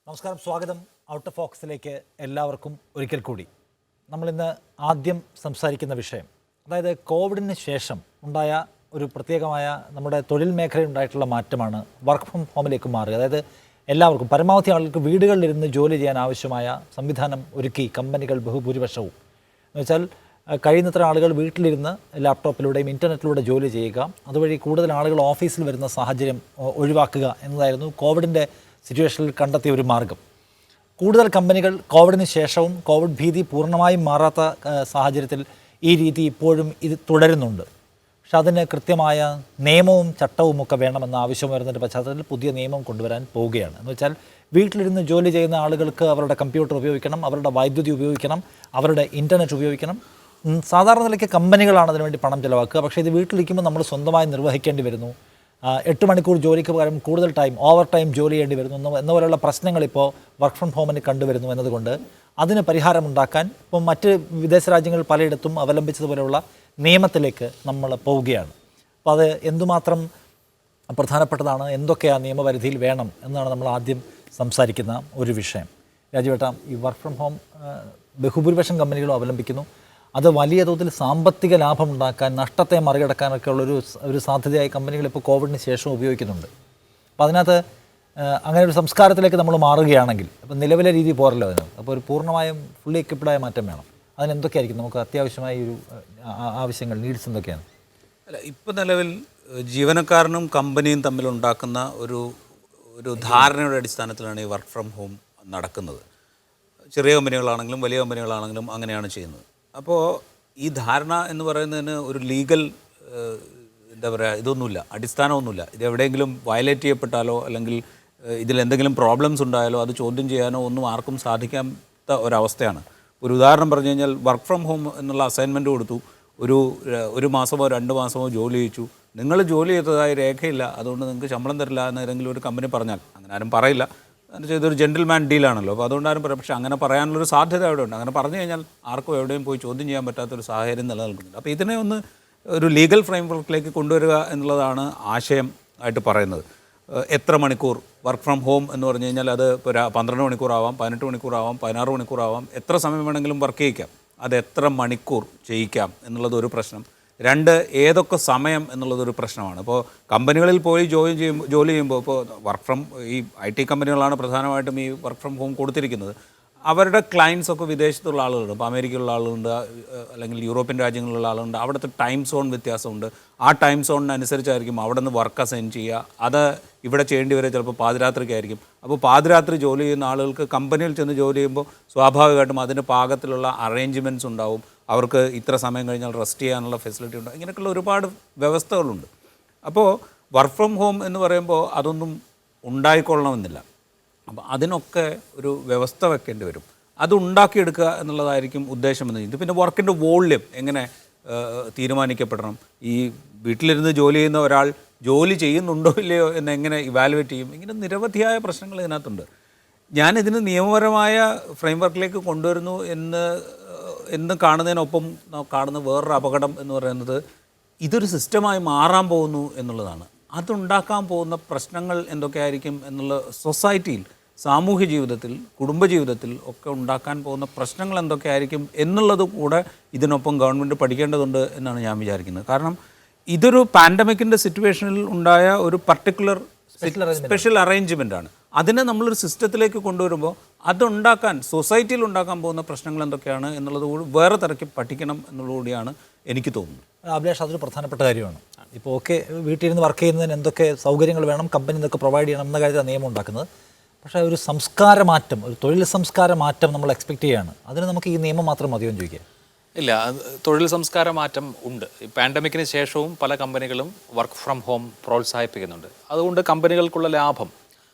നമസ്കാരം, സ്വാഗതം out of ഫോക്കസിലേക്ക് എല്ലാവർക്കും ഒരിക്കൽ കൂടി. നമ്മളിന്ന് ആദ്യം സംസാരിക്കുന്ന വിഷയം, അതായത് കോവിഡിന് ശേഷം ഉണ്ടായ ഒരു പ്രത്യേകമായ നമ്മുടെ തൊഴിൽ മേഖലയിൽ ഉണ്ടായിട്ടുള്ള മാറ്റമാണ് വർക്ക് ഫ്രം ഹോമിലേക്ക് മാറുക. അതായത് എല്ലാവർക്കും, പരമാവധി ആളുകൾക്ക് വീടുകളിലിരുന്ന് ജോലി ചെയ്യാൻ ആവശ്യമായ സംവിധാനം ഒരുക്കി കമ്പനികൾ ബഹുഭൂരിപക്ഷവും. എന്ന് വെച്ചാൽ കഴിയുന്നത്ര ആളുകൾ വീട്ടിലിരുന്ന് ലാപ്ടോപ്പിലൂടെയും ഇൻ്റർനെറ്റിലൂടെ ജോലി ചെയ്യുക, അതുവഴി കൂടുതൽ ആളുകൾ ഓഫീസിൽ വരുന്ന സാഹചര്യം ഒഴിവാക്കുക എന്നതായിരുന്നു കോവിഡിൻ്റെ സിറ്റുവേഷനിൽ കണ്ടെത്തിയ ഒരു മാർഗം. കൂടുതൽ കമ്പനികൾ കോവിഡിന് ശേഷവും കോവിഡ് ഭീതി പൂർണ്ണമായും മാറാത്ത സാഹചര്യത്തിൽ ഈ രീതി ഇപ്പോഴും ഇത് തുടരുന്നുണ്ട്. പക്ഷെ അതിന് കൃത്യമായ നിയമവും ചട്ടവും ഒക്കെ വേണമെന്ന ആവശ്യം വരുന്നതിൻ്റെ പശ്ചാത്തലത്തിൽ പുതിയ നിയമം കൊണ്ടുവരാൻ പോവുകയാണ്. എന്ന് വെച്ചാൽ വീട്ടിലിരുന്ന് ജോലി ചെയ്യുന്ന ആളുകൾക്ക് അവരുടെ കമ്പ്യൂട്ടർ ഉപയോഗിക്കണം, അവരുടെ വൈദ്യുതി ഉപയോഗിക്കണം, അവരുടെ ഇൻ്റർനെറ്റ് ഉപയോഗിക്കണം. സാധാരണ നിലയ്ക്ക് കമ്പനികളാണ് അതിനുവേണ്ടി പണം ചിലവാക്കുക. പക്ഷേ ഇത് വീട്ടിലിരിക്കുമ്പോൾ നമ്മൾ സ്വന്തമായി നിർവഹിക്കേണ്ടി വരുന്നു. 8 മണിക്കൂർ ജോലിക്ക് പകരം കൂടുതൽ ടൈം, ഓവർ ടൈം ജോലി ചെയ്യേണ്ടി വരുന്നു എന്നപോലെയുള്ള പ്രശ്നങ്ങൾ ഇപ്പോൾ വർക്ക് ഫ്രം ഹോമിന് കണ്ടുവരുന്നു എന്നതുകൊണ്ട് അതിന് പരിഹാരമുണ്ടാക്കാൻ ഇപ്പം മറ്റ് വിദേശ രാജ്യങ്ങൾ പലയിടത്തും അവലംബിച്ചതുപോലെയുള്ള നിയമത്തിലേക്ക് നമ്മൾ പോവുകയാണ്. അപ്പോൾ അത് എന്തുമാത്രം പ്രധാനപ്പെട്ടതാണ്, എന്തൊക്കെ ആ നിയമപരിധിയിൽ വേണം എന്നാണ് നമ്മൾ ആദ്യം സംസാരിക്കുന്ന ഒരു വിഷയം. രാജുവേട്ട, ഈ വർക്ക് ഫ്രം ഹോം ബഹുഭൂരിപക്ഷം കമ്പനികളും അവലംബിക്കുന്നു. അത് വലിയ തോതിൽ സാമ്പത്തിക ലാഭമുണ്ടാക്കാൻ, നഷ്ടത്തെ മറികടക്കാനൊക്കെ ഒരു സാധ്യതയായി കമ്പനികൾ ഇപ്പോൾ കോവിഡിന് ശേഷം ഉപയോഗിക്കുന്നുണ്ട്. അപ്പോൾ അതിനകത്ത് അങ്ങനെ ഒരു സംസ്കാരത്തിലേക്ക് നമ്മൾ മാറുകയാണെങ്കിൽ, അപ്പോൾ നിലവിലെ രീതി പോരല്ലോ അതിന്. അപ്പോൾ ഒരു പൂർണ്ണമായും ഫുള്ളി എക്വിപ്ഡായ മാറ്റം വേണം. അതിനെന്തൊക്കെയായിരിക്കും നമുക്ക് അത്യാവശ്യമായ ഒരു ആവശ്യങ്ങൾ, നീഡ്സ് എന്തൊക്കെയാണ്? അല്ല, ഇപ്പോൾ നിലവിൽ ജീവനക്കാരനും കമ്പനിയും തമ്മിലുണ്ടാക്കുന്ന ഒരു ധാരണയുടെ അടിസ്ഥാനത്തിലാണ് ഈ വർക്ക് ഫ്രം ഹോം നടക്കുന്നത്. ചെറിയ കമ്പനികളാണെങ്കിലും വലിയ കമ്പനികളാണെങ്കിലും അങ്ങനെയാണ് ചെയ്യുന്നത്. അപ്പോൾ ഈ ധാരണ എന്ന് പറയുന്നതിന് ഒരു ലീഗൽ എന്താ പറയുക, ഇതൊന്നുമില്ല, അടിസ്ഥാനമൊന്നുമില്ല. ഇത് എവിടെയെങ്കിലും വയലേറ്റ് ചെയ്യപ്പെട്ടാലോ അല്ലെങ്കിൽ ഇതിലെന്തെങ്കിലും പ്രോബ്ലംസ് ഉണ്ടായാലോ അത് ചോദ്യം ചെയ്യാനോ ഒന്നും ആർക്കും സാധിക്കാത്ത ഒരവസ്ഥയാണ്. ഒരു ഉദാഹരണം പറഞ്ഞു കഴിഞ്ഞാൽ, വർക്ക് ഫ്രം ഹോം എന്നുള്ള അസൈൻമെൻറ്റ് കൊടുത്തു, ഒരു മാസമോ 2 മാസമോ ജോലി ചെയ്യിച്ചു, നിങ്ങൾ ജോലി ചെയ്തതായി രേഖയില്ല, അതുകൊണ്ട് നിങ്ങൾക്ക് ശമ്പളം തരില്ല എന്ന് ഏതെങ്കിലും ഒരു കമ്പനി പറഞ്ഞാൽ, അങ്ങനെ ആരും പറയില്ല, ഇതൊരു ജെൻറ്റിൽമാൻ ഡീലാണല്ലോ, അപ്പോൾ അതുകൊണ്ട് ആരും പറയും. പക്ഷേ അങ്ങനെ പറയാനുള്ളൊരു സാധ്യത അവിടെ ഉണ്ട്. അങ്ങനെ പറഞ്ഞു കഴിഞ്ഞാൽ ആർക്കും എവിടെയും പോയി ചോദ്യം ചെയ്യാൻ പറ്റാത്തൊരു സാഹചര്യം നിലനിൽക്കുന്നുണ്ട്. അപ്പോൾ ഇതിനെ ഒന്ന് ഒരു ലീഗൽ ഫ്രെയിംവർക്കിലേക്ക് കൊണ്ടുവരിക എന്നുള്ളതാണ് ആശയം ആയിട്ട് പറയുന്നത്. എത്ര മണിക്കൂർ വർക്ക് ഫ്രം ഹോം എന്ന് പറഞ്ഞു കഴിഞ്ഞാൽ അത് ഇപ്പോൾ 12 മണിക്കൂറാവാം, 18 മണിക്കൂറാവാം, 16 മണിക്കൂറാവാം, എത്ര സമയം വേണമെങ്കിലും വർക്ക് ചെയ്യിക്കാം. അത് എത്ര മണിക്കൂർ ചെയ്യിക്കാം എന്നുള്ളത് ഒരു പ്രശ്നം. 2, ഏതൊക്കെ സമയം എന്നുള്ളതൊരു പ്രശ്നമാണ്. ഇപ്പോൾ കമ്പനികളിൽ പോയി ജോലി ചെയ്യുമ്പോൾ, ഇപ്പോൾ വർക്ക് ഫ്രം ഈ IT കമ്പനികളാണ് പ്രധാനമായിട്ടും ഈ വർക്ക് ഫ്രം ഹോം കൊടുത്തിരിക്കുന്നത്. അവരുടെ ക്ലയൻസൊക്കെ വിദേശത്തുള്ള ആളുകളുണ്ട്. ഇപ്പോൾ അമേരിക്കയിലുള്ള ആളുകളുണ്ട്, അല്ലെങ്കിൽ യൂറോപ്യൻ രാജ്യങ്ങളിലുള്ള ആളുകളുണ്ട്. അവിടുത്തെ ടൈം സോൺ വ്യത്യാസമുണ്ട്. ആ ടൈം സോണിനനുസരിച്ചായിരിക്കും അവിടെ നിന്ന് വർക്ക് അസൈൻ ചെയ്യുക. അത് ഇവിടെ ചെയ്യേണ്ടി വരെ ചിലപ്പോൾ പാതിരാത്രിക്കായിരിക്കും. അപ്പോൾ പാതിരാത്രി ജോലി ചെയ്യുന്ന ആളുകൾക്ക് കമ്പനിയിൽ ചെന്ന് ജോലി ചെയ്യുമ്പോൾ സ്വാഭാവികമായിട്ടും അതിന് പാകത്തിലുള്ള അറേഞ്ച്മെൻറ്റ്സ് ഉണ്ടാവും. അവർക്ക് ഇത്ര സമയം കഴിഞ്ഞാൽ റെസ്റ്റ് ചെയ്യാനുള്ള ഫെസിലിറ്റി ഉണ്ട്. ഇങ്ങനെയൊക്കെയുള്ള ഒരുപാട് വ്യവസ്ഥകളുണ്ട്. അപ്പോൾ വർക്ക് ഫ്രം ഹോം എന്ന് പറയുമ്പോൾ അതൊന്നും ഉണ്ടായിക്കൊള്ളണമെന്നില്ല. അപ്പോൾ അതിനൊക്കെ ഒരു വ്യവസ്ഥ വെക്കേണ്ടി വരും. അത് ഉണ്ടാക്കിയെടുക്കുക എന്നുള്ളതായിരിക്കും ഉദ്ദേശമെന്ന്. ഇത് പിന്നെ വർക്കിൻ്റെ വോള്യം എങ്ങനെ തീരുമാനിക്കപ്പെടണം, ഈ വീട്ടിലിരുന്ന് ജോലി ചെയ്യുന്ന ഒരാൾ ജോലി ചെയ്യുന്നുണ്ടോ ഇല്ലയോ എന്നെങ്ങനെ ഇവാലുവേറ്റ് ചെയ്യും, ഇങ്ങനെ നിരവധിയായ പ്രശ്നങ്ങൾ ഇതിനകത്തുണ്ട്. ഞാനിതിന് നിയമപരമായ ഫ്രെയിംവർക്കിലേക്ക് കൊണ്ടുവരുന്നു എന്ന് കാണുന്നതിനൊപ്പം കാണുന്ന വേറൊരു അപകടം എന്ന് പറയുന്നത്, ഇതൊരു സിസ്റ്റമായി മാറാൻ പോകുന്നു എന്നുള്ളതാണ്. അതുണ്ടാക്കാൻ പോകുന്ന പ്രശ്നങ്ങൾ എന്തൊക്കെയായിരിക്കും എന്നുള്ള സൊസൈറ്റിയിൽ, സാമൂഹ്യ ജീവിതത്തിൽ, കുടുംബജീവിതത്തിൽ ഒക്കെ ഉണ്ടാക്കാൻ പോകുന്ന പ്രശ്നങ്ങൾ എന്തൊക്കെയായിരിക്കും എന്നുള്ളത് കൂടെ ഇതിനൊപ്പം ഗവൺമെൻറ് പഠിക്കേണ്ടതുണ്ട് എന്നാണ് ഞാൻ വിചാരിക്കുന്നത്. കാരണം ഇതൊരു പാൻഡമിക്കിൻ്റെ സിറ്റുവേഷനിൽ ഉണ്ടായ ഒരു പർട്ടിക്കുലർ സ്പെഷ്യൽ അറേഞ്ച്മെൻറ്റാണ്. അതിനെ നമ്മളൊരു സിസ്റ്റത്തിലേക്ക് കൊണ്ടുവരുമ്പോൾ അതുണ്ടാക്കാൻ, സൊസൈറ്റിയിൽ ഉണ്ടാക്കാൻ പോകുന്ന പ്രശ്നങ്ങൾ എന്തൊക്കെയാണ് എന്നുള്ളത് കൂടി വേറെ തരക്ക് പഠിക്കണം എന്നുള്ളതുകൂടിയാണ് എനിക്ക് തോന്നുന്നത്. അഭിലാഷ്, അതൊരു പ്രധാനപ്പെട്ട കാര്യമാണ്. ഇപ്പോൾ വീട്ടിലിരുന്ന് വർക്ക് ചെയ്യുന്നതിന് എന്തൊക്കെ സൗകര്യങ്ങൾ വേണം, കമ്പനി എന്തൊക്കെ പ്രൊവൈഡ് ചെയ്യണം എന്ന കാര്യത്തിൽ നിയമം ഉണ്ടാക്കുന്നത്. പക്ഷേ ഒരു സംസ്കാര മാറ്റം, ഒരു തൊഴിൽ സംസ്കാര മാറ്റം നമ്മൾ എക്സ്പെക്റ്റ് ചെയ്യുകയാണ്. അതിന് നമുക്ക് ഈ നിയമം മാത്രം മതിയോ എന്ന് ചോദിക്കുക? ഇല്ല, തൊഴിൽ സംസ്കാര മാറ്റം ഉണ്ട്. ഈ പാൻഡമിക്കിന് ശേഷവും പല കമ്പനികളും വർക്ക് ഫ്രം ഹോം പ്രോത്സാഹിപ്പിക്കുന്നുണ്ട്. അതുകൊണ്ട് കമ്പനികൾക്കുള്ള ലാഭം,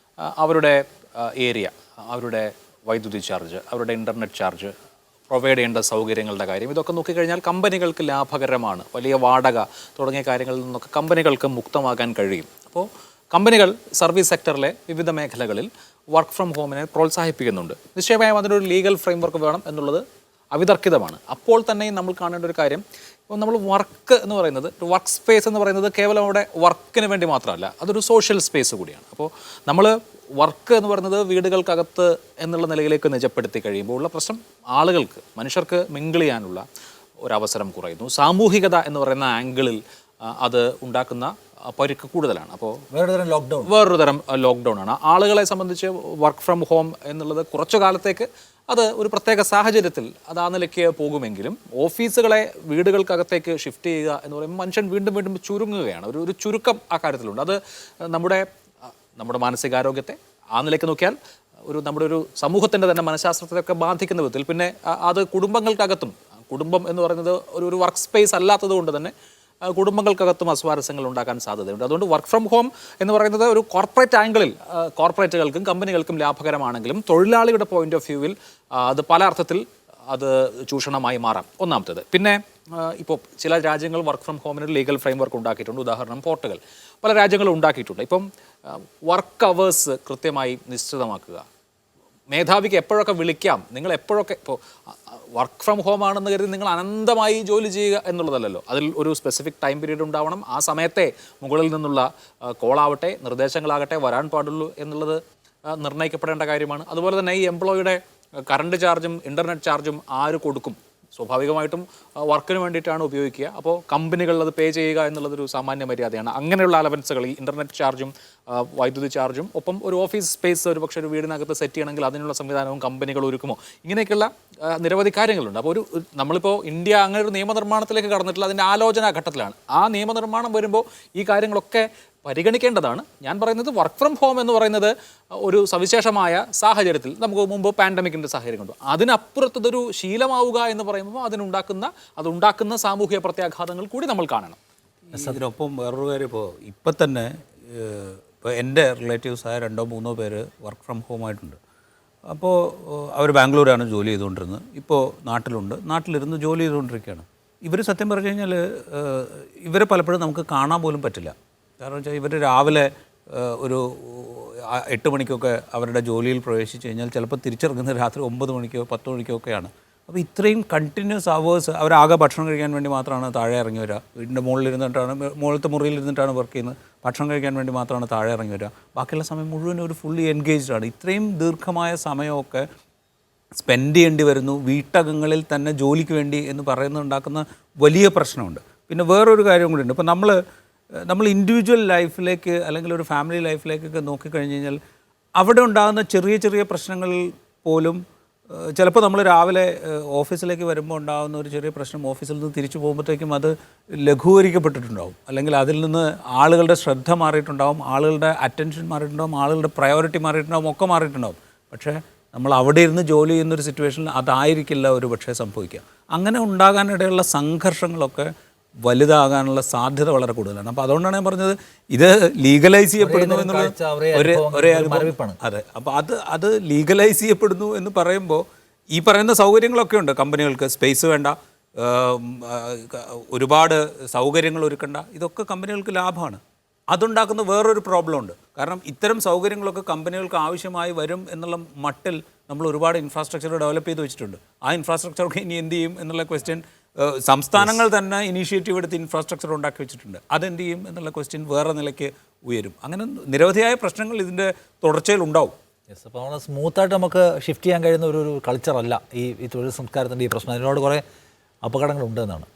അവരുടെ ഏരിയ, അവരുടെ വൈദ്യുതി ചാർജ്, അവരുടെ ഇൻ്റർനെറ്റ് ചാർജ്, പ്രൊവൈഡ് ചെയ്യേണ്ട സൗകര്യങ്ങളുടെ കാര്യം, ഇതൊക്കെ നോക്കിക്കഴിഞ്ഞാൽ കമ്പനികൾക്ക് ലാഭകരമാണ്. വലിയ വാടക തുടങ്ങിയ കാര്യങ്ങളിൽ നിന്നൊക്കെ കമ്പനികൾക്ക് മുക്തമാകാൻ കഴിയും. അപ്പോൾ കമ്പനികൾ സർവീസ് സെക്ടറിലെ വിവിധ മേഖലകളിൽ വർക്ക് ഫ്രം ഹോമിനെ പ്രോത്സാഹിപ്പിക്കുന്നുണ്ട്. നിശ്ചയമായും അതിനൊരു ലീഗൽ ഫ്രെയിംവർക്ക് വേണം എന്നുള്ളത് അവിതർക്കിതമാണ്. അപ്പോൾ തന്നെ നമ്മൾ കാണേണ്ട ഒരു കാര്യം, അപ്പോൾ നമ്മൾ വർക്ക് എന്ന് പറയുന്നത് ഒരു വർക്ക് സ്പേസ് എന്ന് പറയുന്നത് കേവലം അവിടെ വർക്കിന് വേണ്ടി മാത്രമല്ല, അതൊരു സോഷ്യൽ സ്പേസ് കൂടിയാണ്. അപ്പോൾ നമ്മൾ വർക്ക് എന്ന് പറയുന്നത് വീടുകൾക്കകത്ത് എന്നുള്ള നിലയിലേക്ക് നിജപ്പെടുത്തി കഴിയുമ്പോൾ ഉള്ള പ്രശ്നം ആളുകൾക്ക്, മനുഷ്യർക്ക് മിങ്കിൾ ചെയ്യാനുള്ള ഒരവസരം കുറയുന്നു. സാമൂഹികത എന്ന് പറയുന്ന ആംഗിളിൽ അത് ഉണ്ടാക്കുന്ന പരിക്ക് കൂടുതലാണ്. അപ്പോൾ വേറൊരു തരം ലോക്ക്ഡൗൺ ആണ്. ആളുകളെ സംബന്ധിച്ച് വർക്ക് ഫ്രം ഹോം എന്നുള്ളത് കുറച്ചു കാലത്തേക്ക് അത് ഒരു പ്രത്യേക സാഹചര്യത്തിൽ അത് ആ നിലയ്ക്ക് പോകുമെങ്കിലും ഓഫീസുകളെ വീടുകൾക്കകത്തേക്ക് ഷിഫ്റ്റ് ചെയ്യുക എന്ന് പറയുമ്പോൾ മനുഷ്യൻ വീണ്ടും വീണ്ടും ചുരുങ്ങുകയാണ്. ഒരു ചുരുക്കം ആ കാര്യത്തിലുണ്ട്. അത് നമ്മുടെ മാനസികാരോഗ്യത്തെ ആ നിലയ്ക്ക് നോക്കിയാൽ നമ്മുടെ ഒരു സമൂഹത്തിൻ്റെ തന്നെ മനഃശാസ്ത്രത്തെയൊക്കെ ബാധിക്കുന്ന വിധത്തിൽ, പിന്നെ അത് കുടുംബങ്ങൾക്കകത്തും, കുടുംബം എന്ന് പറയുന്നത് ഒരു വർക്ക് സ്പേസ് അല്ലാത്തത് കൊണ്ട് തന്നെ കുടുംബങ്ങൾക്കകത്തും അസ്വാരസ്യങ്ങൾ ഉണ്ടാക്കാൻ സാധ്യതയുണ്ട്. അതുകൊണ്ട് വർക്ക് ഫ്രം ഹോം എന്ന് പറയുന്നത് ഒരു കോർപ്പറേറ്റ് ആംഗിളിൽ കോർപ്പറേറ്റുകൾക്കും കമ്പനികൾക്കും ലാഭകരമാണെങ്കിലും തൊഴിലാളിയുടെ പോയിന്റ് ഓഫ് വ്യൂവിൽ അത് പല അർത്ഥത്തിൽ അത് ചൂഷണമായി മാറാം, ഒന്നാമത്തേത്. പിന്നെ ഇപ്പോൾ ചില രാജ്യങ്ങൾ വർക്ക് ഫ്രം ഹോമിന് ലീഗൽ ഫ്രെയിം വർക്ക് ഉണ്ടാക്കിയിട്ടുണ്ട്. ഉദാഹരണം പോർട്ടുഗൽ, പല രാജ്യങ്ങളും ഉണ്ടാക്കിയിട്ടുണ്ട്. ഇപ്പം വർക്ക് അവേഴ്സ് കൃത്യമായി നിശ്ചിതമാക്കുക, മേധാവിക്ക് എപ്പോഴൊക്കെ വിളിക്കാം, നിങ്ങൾ എപ്പോഴൊക്കെ, ഇപ്പോൾ വർക്ക് ഫ്രം ഹോം ആണെന്ന് കരുതി നിങ്ങൾ അനന്തമായി ജോലി ചെയ്യുക എന്നുള്ളതല്ലല്ലോ. അതിൽ ഒരു സ്പെസിഫിക് ടൈം പീരീഡ് ഉണ്ടാവണം. ആ സമയത്തെ മുകളിൽ നിന്നുള്ള കോളാവട്ടെ, നിർദ്ദേശങ്ങളാകട്ടെ വരാൻ പാടുള്ളൂ എന്നുള്ളത് നിർണ്ണയിക്കപ്പെടേണ്ട കാര്യമാണ്. അതുപോലെ തന്നെ ഈ എംപ്ലോയിയുടെ കറണ്ട് ചാർജും ഇൻ്റർനെറ്റ് ചാർജും ആര് കൊടുക്കും? സ്വാഭാവികമായിട്ടും വർക്കിന് വേണ്ടിയിട്ടാണ് ഉപയോഗിക്കുക. അപ്പോൾ കമ്പനികൾ അത് പേ ചെയ്യുക എന്നുള്ളതൊരു സാമാന്യ മര്യാദയാണ്. അങ്ങനെയുള്ള അലവൻസുകൾ, ഈ ഇൻ്റർനെറ്റ് ചാർജും വൈദ്യുതി ചാർജും, ഒപ്പം ഒരു ഓഫീസ് സ്പേസ് ഒരു പക്ഷേ ഒരു വീടിനകത്ത് സെറ്റ് ചെയ്യണമെങ്കിൽ അതിനുള്ള സംവിധാനവും കമ്പനികൾ ഒരുക്കുമോ, ഇങ്ങനെയൊക്കെയുള്ള നിരവധി കാര്യങ്ങളുണ്ട്. അപ്പോൾ നമ്മളിപ്പോൾ ഇന്ത്യ അങ്ങനെ ഒരു നിയമനിർമ്മാണത്തിലേക്ക് കടന്നിട്ടില്ല, അതിൻ്റെ ആലോചനാ ഘട്ടത്തിലാണ്. ആ നിയമനിർമ്മാണം വരുമ്പോൾ ഈ കാര്യങ്ങളൊക്കെ പരിഗണിക്കേണ്ടതാണ്. ഞാൻ പറയുന്നത് വർക്ക് ഫ്രം ഹോം എന്ന് പറയുന്നത് ഒരു സവിശേഷമായ സാഹചര്യത്തിൽ, നമുക്ക് മുമ്പ് പാൻഡമിക്കിൻ്റെ സാഹചര്യം കണ്ടു, അതിനപ്പുറത്തതൊരു ശീലമാവുക എന്ന് പറയുമ്പോൾ അതുണ്ടാക്കുന്ന സാമൂഹിക പ്രത്യാഘാതങ്ങൾ കൂടി നമ്മൾ കാണണം. അതിനൊപ്പം വേറൊരു കാര്യം, ഇപ്പം തന്നെ ഇപ്പോൾ എൻ്റെ റിലേറ്റീവ്സായ 2-3 പേര് വർക്ക് ഫ്രം ഹോം ആയിട്ടുണ്ട്. അപ്പോൾ അവർ ബാംഗ്ലൂരാണ് ജോലി ചെയ്തുകൊണ്ടിരുന്നത്, ഇപ്പോൾ നാട്ടിലിരുന്ന് ജോലി ചെയ്തുകൊണ്ടിരിക്കുകയാണ്. ഇവർ സത്യം പറഞ്ഞു കഴിഞ്ഞാൽ ഇവരെ പലപ്പോഴും നമുക്ക് കാണാൻ പോലും പറ്റില്ല. കാരണം വെച്ചാൽ ഇവർ രാവിലെ ഒരു 8 മണിക്കൊക്കെ അവരുടെ ജോലിയിൽ പ്രവേശിച്ച് കഴിഞ്ഞാൽ ചിലപ്പോൾ തിരിച്ചിറങ്ങുന്നത് രാത്രി 9 മണിക്കോ 10 മണിക്കോ ഒക്കെയാണ്. അപ്പോൾ ഇത്രയും കണ്ടിന്യൂസ് അവേഴ്സ് അവരാകെ ഭക്ഷണം കഴിക്കാൻ വേണ്ടി മാത്രമാണ് താഴെ ഇറങ്ങി വരിക. വീടിൻ്റെ മുകളിലത്തെ മുറിയിലിരുന്നിട്ടാണ് വർക്ക് ചെയ്യുന്നത്. ഭക്ഷണം കഴിക്കാൻ വേണ്ടി മാത്രമാണ് താഴെ ഇറങ്ങി വരിക. ബാക്കിയുള്ള സമയം മുഴുവൻ ഒരു ഫുള്ളി എൻഗേജ്ഡ് ആണ്. ഇത്രയും ദീർഘമായ സമയമൊക്കെ സ്പെൻഡ് ചെയ്യേണ്ടി വരുന്നു വീട്ടകങ്ങളിൽ തന്നെ ജോലിക്ക് വേണ്ടി എന്ന് പറയുന്നുണ്ടാക്കുന്ന വലിയ പ്രശ്നമുണ്ട്. പിന്നെ വേറൊരു കാര്യം കൂടി ഉണ്ട്. ഇപ്പോൾ നമ്മൾ ഇൻഡിവിജ്വൽ ലൈഫിലേക്ക് അല്ലെങ്കിൽ ഒരു ഫാമിലി ലൈഫിലേക്കൊക്കെ നോക്കിക്കഴിഞ്ഞ് കഴിഞ്ഞാൽ അവിടെ ഉണ്ടാകുന്ന ചെറിയ ചെറിയ പ്രശ്നങ്ങൾ പോലും ചിലപ്പോൾ നമ്മൾ രാവിലെ ഓഫീസിലേക്ക് വരുമ്പോൾ ഉണ്ടാകുന്ന ഒരു ചെറിയ പ്രശ്നം ഓഫീസിൽ നിന്ന് തിരിച്ചു പോകുമ്പോഴത്തേക്കും അത് ലഘൂകരിക്കപ്പെട്ടിട്ടുണ്ടാവും. അല്ലെങ്കിൽ അതിൽ നിന്ന് ആളുകളുടെ ശ്രദ്ധ മാറിയിട്ടുണ്ടാവും, ആളുകളുടെ അറ്റൻഷൻ മാറിയിട്ടുണ്ടാവും, ആളുകളുടെ പ്രയോറിറ്റി മാറിയിട്ടുണ്ടാവും, ഒക്കെ മാറിയിട്ടുണ്ടാവും. പക്ഷേ നമ്മൾ അവിടെ ഇരുന്ന് ജോലി ചെയ്യുന്നൊരു സിറ്റുവേഷനിൽ അതായിരിക്കില്ല ഒരു പക്ഷേ സംഭവിക്കുക. അങ്ങനെ ഉണ്ടാകാനിടയുള്ള സംഘർഷങ്ങളൊക്കെ വലുതാകാനുള്ള സാധ്യത വളരെ കൂടുതലാണ്. അപ്പോൾ അതുകൊണ്ടാണ് ഞാൻ പറഞ്ഞത് ഇത് ലീഗലൈസ് ചെയ്യപ്പെടുന്നു എന്നുള്ള ഒരേ അനുഭവം. അതെ, അപ്പോൾ അത് ലീഗലൈസ് ചെയ്യപ്പെടുന്നു എന്ന് പറയുമ്പോൾ ഈ പറയുന്ന സൗകര്യങ്ങളൊക്കെ ഉണ്ട്. കമ്പനികൾക്ക് സ്പേസ് വേണ്ട, ഒരുപാട് സൗകര്യങ്ങൾ ഒരുക്കണ്ട, ഇതൊക്കെ കമ്പനികൾക്ക് ലാഭമാണ്. അതുണ്ടാക്കുന്ന വേറൊരു പ്രോബ്ലം ഉണ്ട്. കാരണം ഇത്തരം സൗകര്യങ്ങളൊക്കെ കമ്പനികൾക്ക് ആവശ്യമായി വരും എന്നുള്ള മട്ടിൽ നമ്മൾ ഒരുപാട് ഇൻഫ്രാസ്ട്രക്ചർ ഡെവലപ്പ് ചെയ്ത് വെച്ചിട്ടുണ്ട്. ആ ഇൻഫ്രാസ്ട്രക്ചറൊക്കെ ഇനി എന്ത് ചെയ്യും എന്നുള്ള ക്വസ്റ്റ്യൻ സംസ്ഥാനങ്ങൾ തന്നെ ഇനീഷ്യേറ്റീവ് എടുത്ത് ഇൻഫ്രാസ്ട്രക്ചർ ഉണ്ടാക്കി വെച്ചിട്ടുണ്ട്. അതെന്ത് ചെയ്യും എന്നുള്ള ക്വസ്റ്റ്യൻ വേറെ നിലയ്ക്ക് ഉയരും. അങ്ങനെ നിരവധിയായ പ്രശ്നങ്ങൾ ഇതിൻ്റെ തുടർച്ചയിൽ ഉണ്ടാവും. യെസ്, അപ്പോൾ നമ്മൾ സ്മൂത്തായിട്ട് നമുക്ക് ഷിഫ്റ്റ് ചെയ്യാൻ കഴിയുന്ന ഒരു കൾച്ചറല്ല ഈ തൊഴിൽ സംസ്കാരത്തിൻ്റെ ഈ പ്രശ്നം. അതിനോട് കുറേ അപകടങ്ങളുണ്ട് എന്നാണ്.